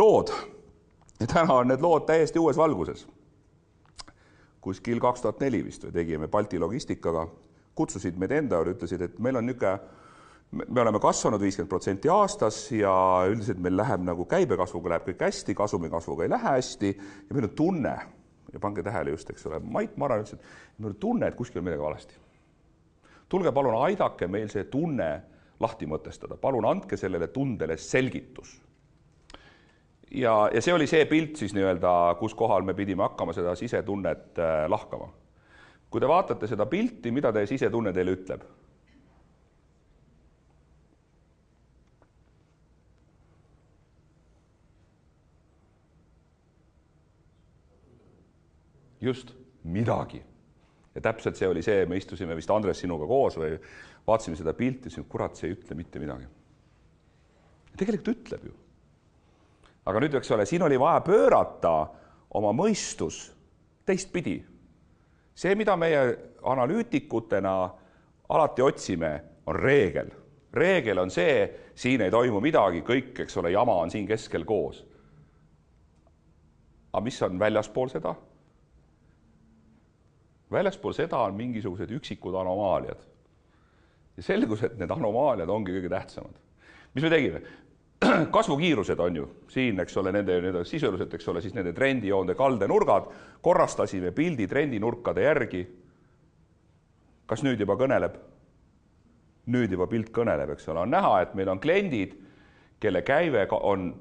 lood. Ja täna on need lood täiesti uues valguses. Kuskil 2004 vist või tegime Balti logistikaga, kutsusid meid enda juurde, ütlesid, et meil on me oleme kasvanud 50% aastas ja üldiselt meil läheb nagu käibekasvuga läheb kõik hästi, kasumikasvuga ei lähe hästi ja meil on tunne, ja pange tähele just, eks ole, Mait Maran ütles, et meil on tunne, et kuskil on midagi valesti. Tulge palun aidake meil see tunne lahti mõtestada, palun andke sellele tundele selgitus. Ja see oli see pilt siis nii-öelda, kus kohal me pidime hakkama seda sisetunnet lahkama. Kui te vaatate seda pilti, mida teie sisetunne teile ütleb? Just midagi. Ja täpselt see oli see, me istusime vist Andres sinuga koos või vaatasime seda pilti, ja kurat, see ei ütle mitte midagi. Ja tegelikult ütleb ju. Aga nüüd, eks ole, siin oli vaja pöörata oma mõistus teistpidi. See, mida meie analüütikutena alati otsime, on reegel. Reegel on see, siin ei toimu midagi, kõik, eks ole, jama on siin keskel koos. Aga mis on väljaspool seda? Väljaspool seda on mingisugused üksikud anomaaliad. Ja selgus, et need anomaaliad ongi kõige tähtsamad. Mis me tegime? Kasvukiirused on ju siin, eks ole, nende sisuliselt, eks ole, siis nende trendijoonde kaldenurgad, korrastasime pildi trendinurkade järgi. Kas nüüd juba kõneleb? Nüüd juba pilt kõneleb, eks ole. On näha, et meil on kliendid, kelle käive on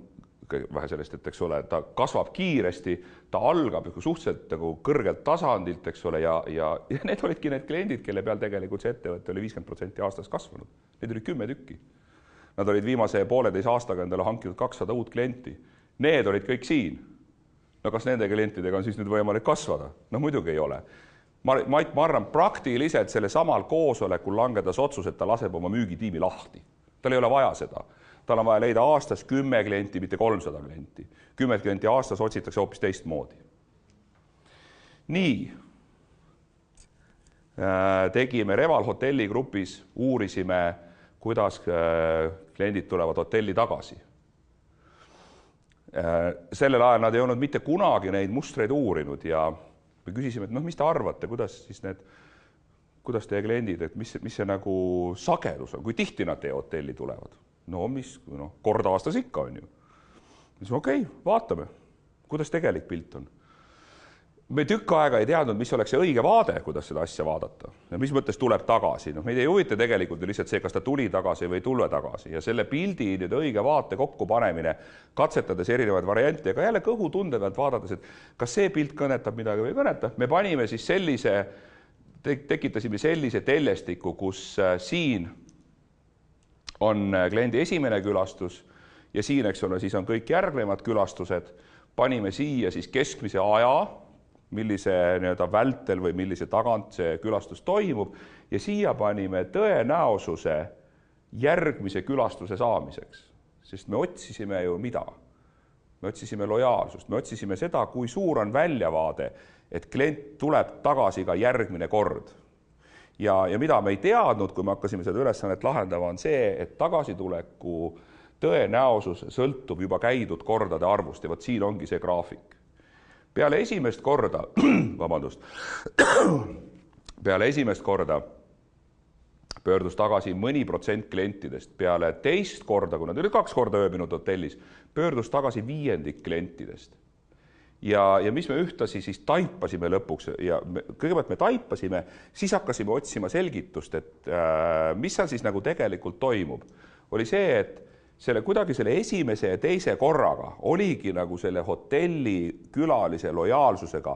vähe sellest, et eks ole, ta kasvab kiiresti, ta algab suhteliselt kõrgelt tasandilt, eks ole, ja need olidki need kliendid, kelle peal tegelikult see ettevõte oli 50% aastas kasvanud. Need oli 10 tükki. Nad olid viimase 1,5 aastaga endale hankinud 200 uut klienti. Need olid kõik siin. No kas nende klientidega on siis nüüd võimalik kasvada? No muidugi ei ole. Mait Marran praktiliselt selle samal koosolekul langedas otsus, et ta laseb oma müügitiimi lahti. Tal ei ole vaja seda. Tal on vaja leida aastas 10 klienti, mitte 300 klienti. 10 klienti aastas otsitakse hoopis teistmoodi. Nii. Tegime Reval hotelli grupis, uurisime, kuidas kliendid tulevad hotelli tagasi. Sellel ajal nad ei olnud mitte kunagi neid mustreid uurinud ja me küsisime, et mis te arvate, kuidas teie kliendid, et mis see nagu sagedus on, kui tihti nad teie hotelli tulevad? No kord aastas ikka on ju. Okei, vaatame, kuidas tegelik pilt on. Me tükk aega ei teadnud, mis oleks see õige vaade, kuidas seda asja vaadata. Ja mis mõttes tuleb tagasi. Meid ei huvita tegelikult lihtsalt see, kas ta tuli tagasi või ei tule tagasi. Ja selle pildi nüüd õige vaate kokku panemine, katsetades erinevaid variante, aga jälle kõhutunde pealt vaadates, et kas see pilt kõnetab midagi või kõnetab. Me panime siis tekitasime sellise teljestiku, kus siin on kliendi esimene külastus ja siin, eks ole, siis on kõik järgnevad külastused. Panime siia siis keskmise aja, millise vältel või millise tagant see külastus toimub ja siia panime tõenäosuse järgmise külastuse saamiseks. Sest me otsisime ju mida? Me otsisime lojaalsust, me otsisime seda, kui suur on väljavaade, et klient tuleb tagasi ka järgmine kord. Ja mida me ei teadnud, kui me hakkasime seda ülesannet lahendama, on see, et tagasituleku tõenäosus sõltub juba käidud kordade arvust ja võt siin ongi see graafik. Peale esimest korda, peale esimest korda pöördus tagasi mõni protsent klientidest, peale teist korda, kui nad olid 2 korda ööbinud hotellis, pöördus tagasi 5% klientidest. Ja mis me ühtasi siis taipasime lõpuks ja kõigepealt me taipasime, siis hakkasime otsima selgitust, et mis seal siis nagu tegelikult toimub. Oli see, et kuidagi selle esimese ja teise korraga oligi nagu selle hotelli külalise lojaalsusega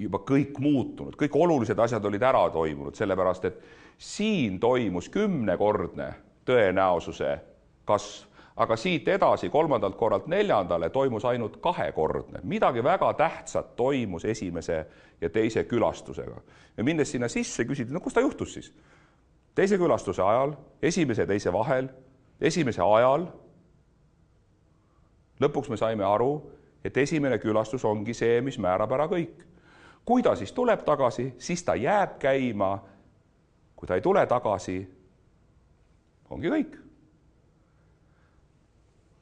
juba kõik muutunud, kõik olulised asjad olid ära toimunud, sellepärast, et siin toimus 10-kordne tõenäosuse kasv. Aga siit edasi 3. korralt 4. toimus ainult 2-kordne. Midagi väga tähtsat toimus esimese ja teise külastusega. Ja minnes sinna sisse küsiti, kus ta juhtus siis? Teise külastuse ajal, esimese ja teise vahel, esimese ajal. Lõpuks me saime aru, et esimene külastus ongi see, mis määrab ära kõik. Kui ta siis tuleb tagasi, siis ta jääb käima. Kui ta ei tule tagasi, ongi kõik.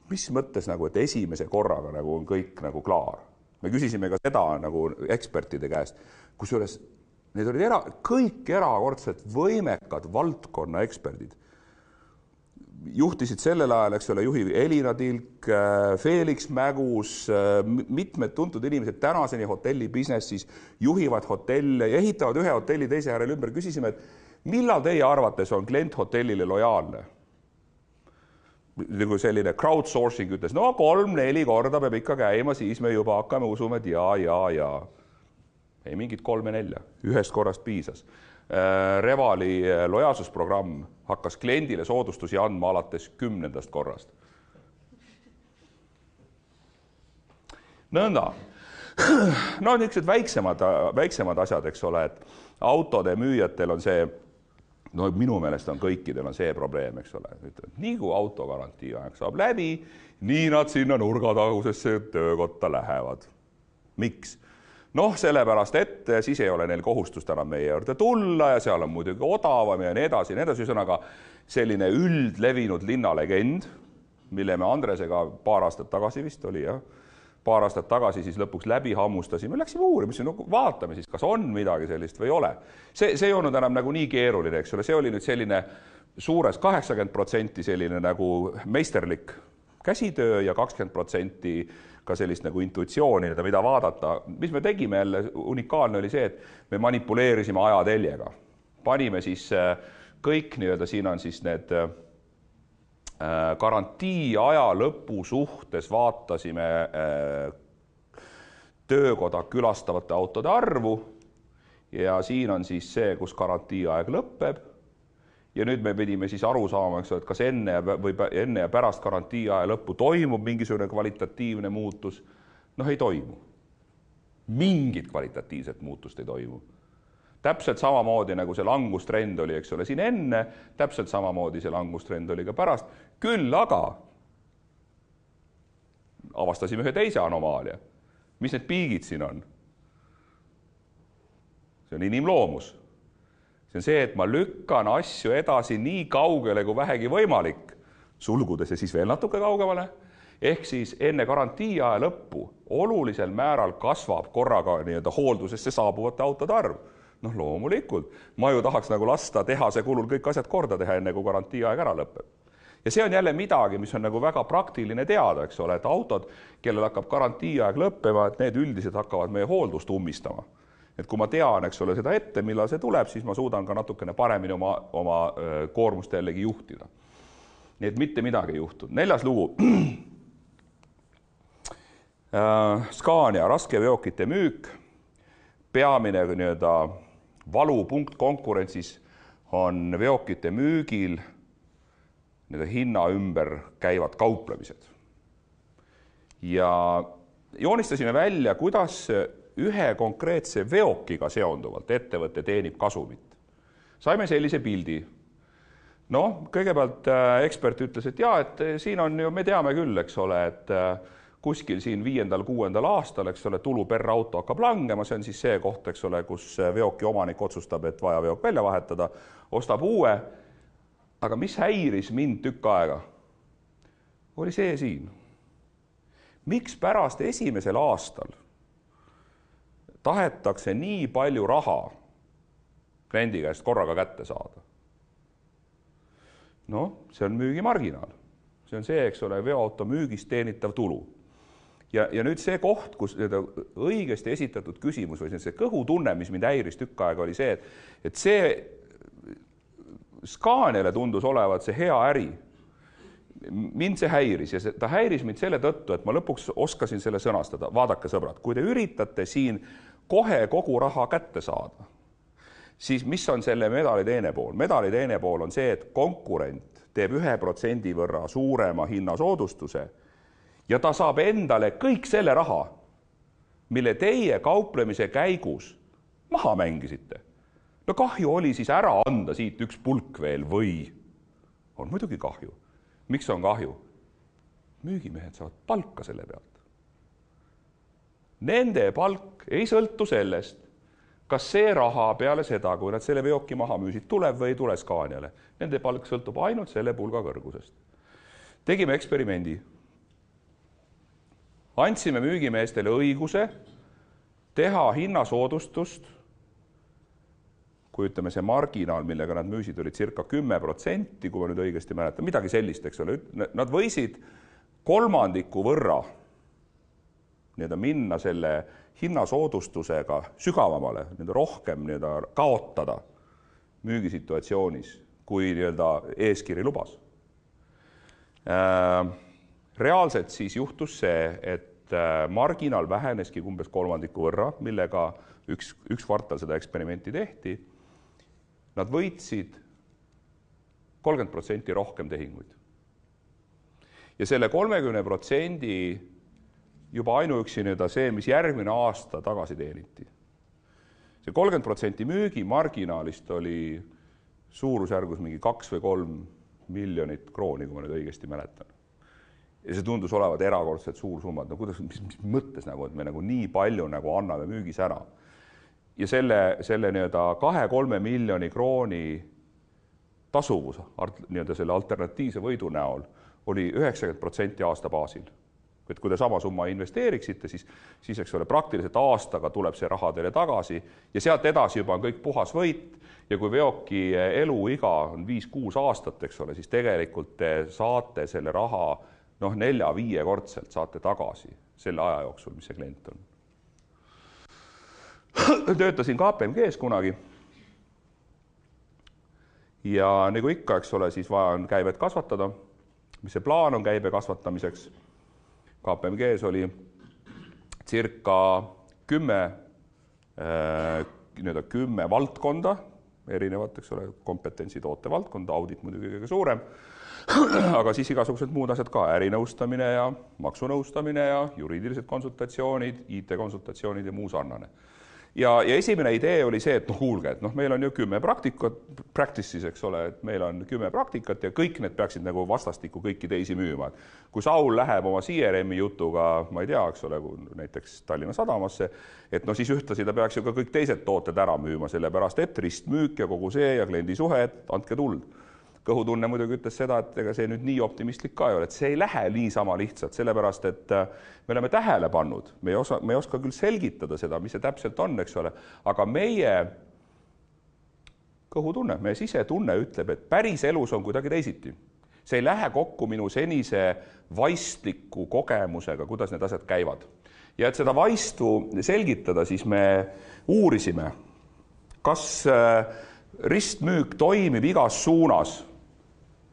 mis mõttes nagu, et esimese korraga nagu on kõik nagu klaar. Me küsisime ka seda nagu ekspertide käest, kusjuures need olid kõik erakordselt võimekad valdkonna eksperdid. Juhtisid sellel ajal, eks ole, juhi Elina Tilk, Felix Mägus, mitmed tuntud inimesed tänaseni hotelli businessis juhivad hotelle ja ehitavad ühe hotelli teise järel ümber. Küsisime, et millal teie arvates on klient hotellile lojaalne? Nagu selline crowdsourcing ütles, no 3-4 korda peab ikka käima, siis me juba hakkame usume, et ja. Ei mingit 3-4, ühest korrast piisas. Revali lojaalsusprogramm hakkas kliendile soodustusi andma alates 10. korrast. Nõnda. No niisugused väiksemad asjad, eks ole, et autode müüjatel on see, no minu meelest on kõikidel on see probleem, eks ole. Nii kui autogarantii aeg saab läbi, nii nad sinna nurgatagusesse töökotta lähevad. Miks? Noh, sellepärast, et siis ei ole neil kohustust enam meie juurde tulla ja seal on muidugi odavam ja nii edasi. Ühesõnaga selline üldlevinud linnalegend, mille me Andresega paar aastat tagasi vist oli, paar aastat tagasi siis lõpuks läbi hammustasime, läksime uurima, no vaatame siis, kas on midagi sellist või ei ole. See ei olnud enam nagu nii keeruline, eks ole, see oli nüüd selline suures 80% selline nagu meisterlik käsitöö ja 20% ka sellist nagu intuitsiooni, mida vaadata. Mis me tegime jälle, unikaalne oli see, et me manipuleerisime ajateljega. Panime siis kõik nii-öelda, siin on siis need garantii aja lõpu suhtes vaatasime töökoda külastavate autode arvu ja siin on siis see, kus garantii aeg lõpeb. Ja nüüd me pidime siis aru saama, et kas enne ja pärast garantii aja lõppu toimub mingisugune kvalitatiivne muutus. Noh, ei toimu. Mingit kvalitatiivset muutust ei toimu. Täpselt samamoodi nagu see langustrend oli, eks ole, siin enne, täpselt samamoodi see langustrend oli ka pärast. Küll aga avastasime ühe teise anomaalia. Mis need piigid siin on? See on inimloomus. See on see, et ma lükkan asju edasi nii kaugele kui vähegi võimalik, sulgudes ja siis veel natuke kaugemale, ehk siis enne garantii aja lõppu olulisel määral kasvab korraga nii-öelda hooldusesse saabuvate autode arv. Noh, loomulikult. Ma ju tahaks nagu lasta teha see kulul kõik asjad korda teha, enne kui garantii aeg ära lõpeb. Ja see on jälle midagi, mis on nagu väga praktiline teada, eks ole, et autod, kellel hakkab garantii aeg lõppema, et need üldiselt hakkavad meie hooldust ummistama. Et kui ma tean, eks ole, seda ette, millal see tuleb, siis ma suudan ka natukene paremini oma koormust jällegi juhtida. Nii et mitte midagi ei juhtu. 4. lugu. Scania raskeveokite müük. Peamine nii-öelda valupunkt konkurentsis on veokite müügil hinna ümber käivad kauplemised. Ja joonistasime välja, kuidas ühe konkreetse veokiga seonduvalt ettevõtte teenib kasumit. Saime sellise pildi. Noh, kõigepealt ekspert ütles, et et siin on ju, me teame küll, eks ole, et kuskil siin 5.–6. aastal, eks ole, tulu per auto hakkab langema, see on siis see koht, eks ole, kus veoki omanik otsustab, et vaja veok välja vahetada, ostab uue, aga mis häiris mind tükk aega? Oli see siin. Miks pärast esimesel aastal tahetakse nii palju raha kliendi käest korraga kätte saada? Noh, see on müügimarginaal. See on see, eks ole, veoauto müügist teenitav tulu. Ja nüüd see koht, kus õigesti esitatud küsimus või see kõhutunne, mis mind häiris tükk aega, oli see, et see Scaniale tundus olevat see hea äri. Mind see häiris ja ta häiris mind selle tõttu, et ma lõpuks oskasin selle sõnastada. Vaadake, sõbrad, kui te üritate siin kohe kogu raha kätte saada, siis mis on selle medali teine pool? Medali teine pool on see, et konkurent teeb 1% võrra suurema hinnasoodustuse ja ta saab endale kõik selle raha, mille teie kauplemise käigus maha mängisite. No kahju oli siis ära anda siit üks pulk veel või? On muidugi kahju. Miks on kahju? Müügimehed saavad palka selle pealt. Nende palk ei sõltu sellest, kas see raha peale seda, kui nad selle veoki maha müüsid, tuleb või ei tule Scaniale. Nende palk sõltub ainult selle pulga kõrgusest. Tegime eksperimendi. Andsime müügimeestele õiguse teha hinnasoodustust, kui ütleme see marginaal, millega nad müüsid, oli circa 10%, kui ma nüüd õigesti mäletan, midagi sellist, eks ole. Nad võisid kolmandiku võrra minna selle hinnasoodustusega sügavamale, rohkem kaotada müügisituatsioonis, kui eeskiri lubas. Reaalselt siis juhtus see, et marginaal väheneski umbes kolmandiku võrra, millega üks kvartal seda eksperimenti tehti. Nad võitsid 30% rohkem tehinguid. Ja selle 30% juba ainuüksi see, mis järgmine aasta tagasi teeniti. See 30% müügimarginaalist oli suurusjärgus mingi 2 või 3 miljonit krooni, kui ma nüüd õigesti mäletan. Ja see tundus olevat erakordselt suur summad. No kuidas, mis mõttes, et me nii palju anname müügis ära. Ja selle 2-3 miljoni krooni tasuvus selle alternatiivse võidu näol oli 90% aasta baasil. Et kui te sama summa investeeriksite, siis eks ole, praktiliselt aastaga tuleb see raha teile tagasi ja sealt edasi juba on kõik puhas võit ja kui veoki eluiga on 5-6 aastat, eks ole, siis tegelikult te saate selle raha 4-5 kordselt saate tagasi selle aja jooksul, mis see klient on. Töötasin KPMGs kunagi ja nagu ikka, eks ole, siis vaja on käibet kasvatada. Mis see plaan on käibe kasvatamiseks? KPMGs oli circa 10 valdkonda, erinevat, eks ole, kompetentsi toote valdkonda, audit muidugi kõige suurem, aga siis igasugused muud asjad ka, ärinõustamine ja maksunõustamine ja juriidilised konsultatsioonid, IT-konsultatsioonid ja muu sarnane. Ja esimene idee oli see, et kuulge, et meil on ju 10 practices, eks ole, et meil on 10 praktikat ja kõik need peaksid vastastikku kõiki teisi müüma. Kui Saul läheb oma CRM-i jutuga, ma ei tea, eks ole, näiteks Tallinna Sadamasse, et siis ühtlasi ta peaks ju ka kõik teised tooted ära müüma, sellepärast et ristmüük ja kogu see ja kliendi suhe, et andke tuld. Kõhutunne muidugi ütles seda, et ega see nüüd nii optimistlik ka ei ole, et see ei lähe nii sama lihtsalt, sellepärast et me oleme tähele pannud, me ei oska küll selgitada seda, mis see täpselt on, eks ole, aga meie kõhutunne, meie sisetunne ütleb, et päris elus on kuidagi teisiti. See ei lähe kokku minu senise vaistliku kogemusega, kuidas need asjad käivad. Ja et seda vaistu selgitada, siis me uurisime, kas ristmüük toimib igas suunas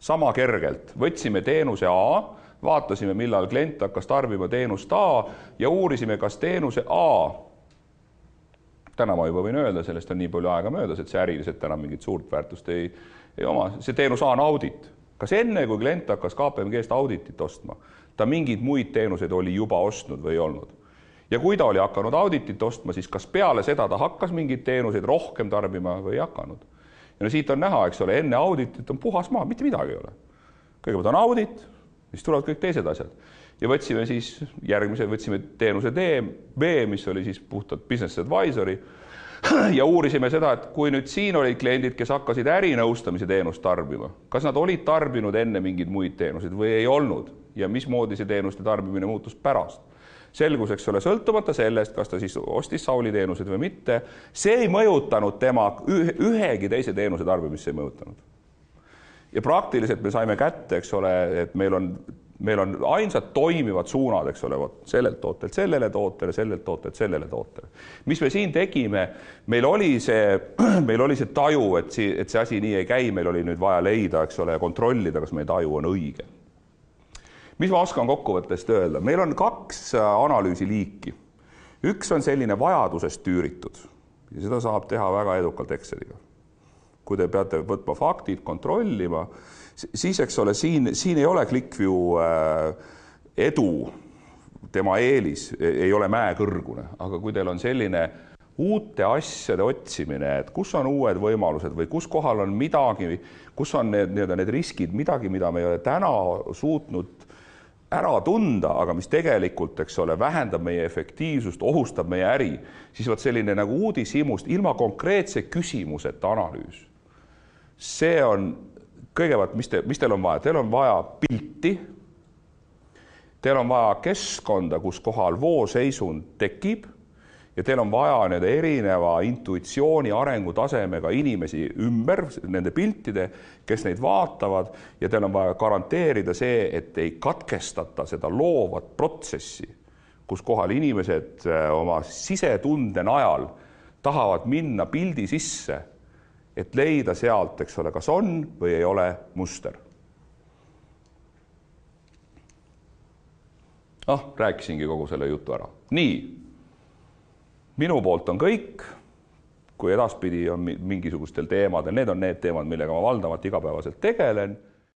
sama kergelt. Võtsime teenuse A, vaatasime, millal klient hakkas tarbima teenust A ja uurisime, kas teenuse A, täna ma juba võin öelda, sellest on nii palju aega möödas, et see äriliselt enam mingit suurt väärtust ei oma, see teenus A on audit. Kas enne, kui klient hakkas KPMGst auditit ostma, ta mingeid muid teenuseid oli juba ostnud või ei olnud? Ja kui ta oli hakanud auditit ostma, siis kas peale seda ta hakkas mingeid teenuseid rohkem tarbima või ei hakanud? Ja siit on näha, eks ole, enne auditit on puhas maa, mitte midagi ei ole. Kõigepealt on audit, siis tulevad kõik teised asjad. Ja võtsime siis võtsime teenuse B, mis oli siis puhtalt business advisory ja uurisime seda, et kui nüüd siin olid kliendid, kes hakkasid ärinõustamise teenust tarbima, kas nad olid tarbinud enne mingeid muid teenuseid või ei olnud ja mismoodi see teenuste tarbimine muutus pärast. Selgus, eks ole, sõltumata sellest, kas ta siis ostis Sauli teenused või mitte, see ei mõjutanud tema ühegi teise teenuse tarbimist, ei mõjutanud. Ja praktiliselt me saime kätte, eks ole, et meil on ainsad toimivad suunad, eks ole, sellelt tootelt sellele tootele, sellelt tootelt sellele tootele. Mis me siin tegime, meil oli see taju, et see asi nii ei käi, meil oli nüüd vaja leida, eks ole, ja kontrollida, kas meie taju on õige. Mis ma oskan kokkuvõttest öelda? Meil on 2 analüüsi liiki. Üks on selline vajadusest tüüritud ja seda saab teha väga edukalt Exceliga. Kui te peate võtma faktid, kontrollima, siis eks ole, siin ei ole ClickView edu, tema eelis ei ole mäekõrgune, aga kui teil on selline uute asjade otsimine, et kus on uued võimalused või kus kohal on midagi, kus on need riskid, midagi, mida me ei ole täna suutnud ära tunda, aga mis tegelikult, eks ole, vähendab meie efektiivsust, ohustab meie äri, siis võt selline nagu uudishimust ilma konkreetse küsimuseta analüüs. See on kõigepealt, mis teil on vaja? Teil on vaja pilti, teil on vaja keskkonda, kus kohal vooseisund tekib ja teil on vaja nende erineva intuitsiooni arengutasemega inimesi ümber, nende piltide, kes neid vaatavad ja teil on vaja garanteerida see, et ei katkestata seda loovat protsessi, kus kohal inimesed oma sisetunde najal tahavad minna pildi sisse, et leida sealt, eks ole, kas on või ei ole muster. Rääkisingi kogu selle jutu ära. Nii, minu poolt on kõik, kui edaspidi on mingisugustel teemadel, need on need teemad, millega ma valdavalt igapäevaselt tegelen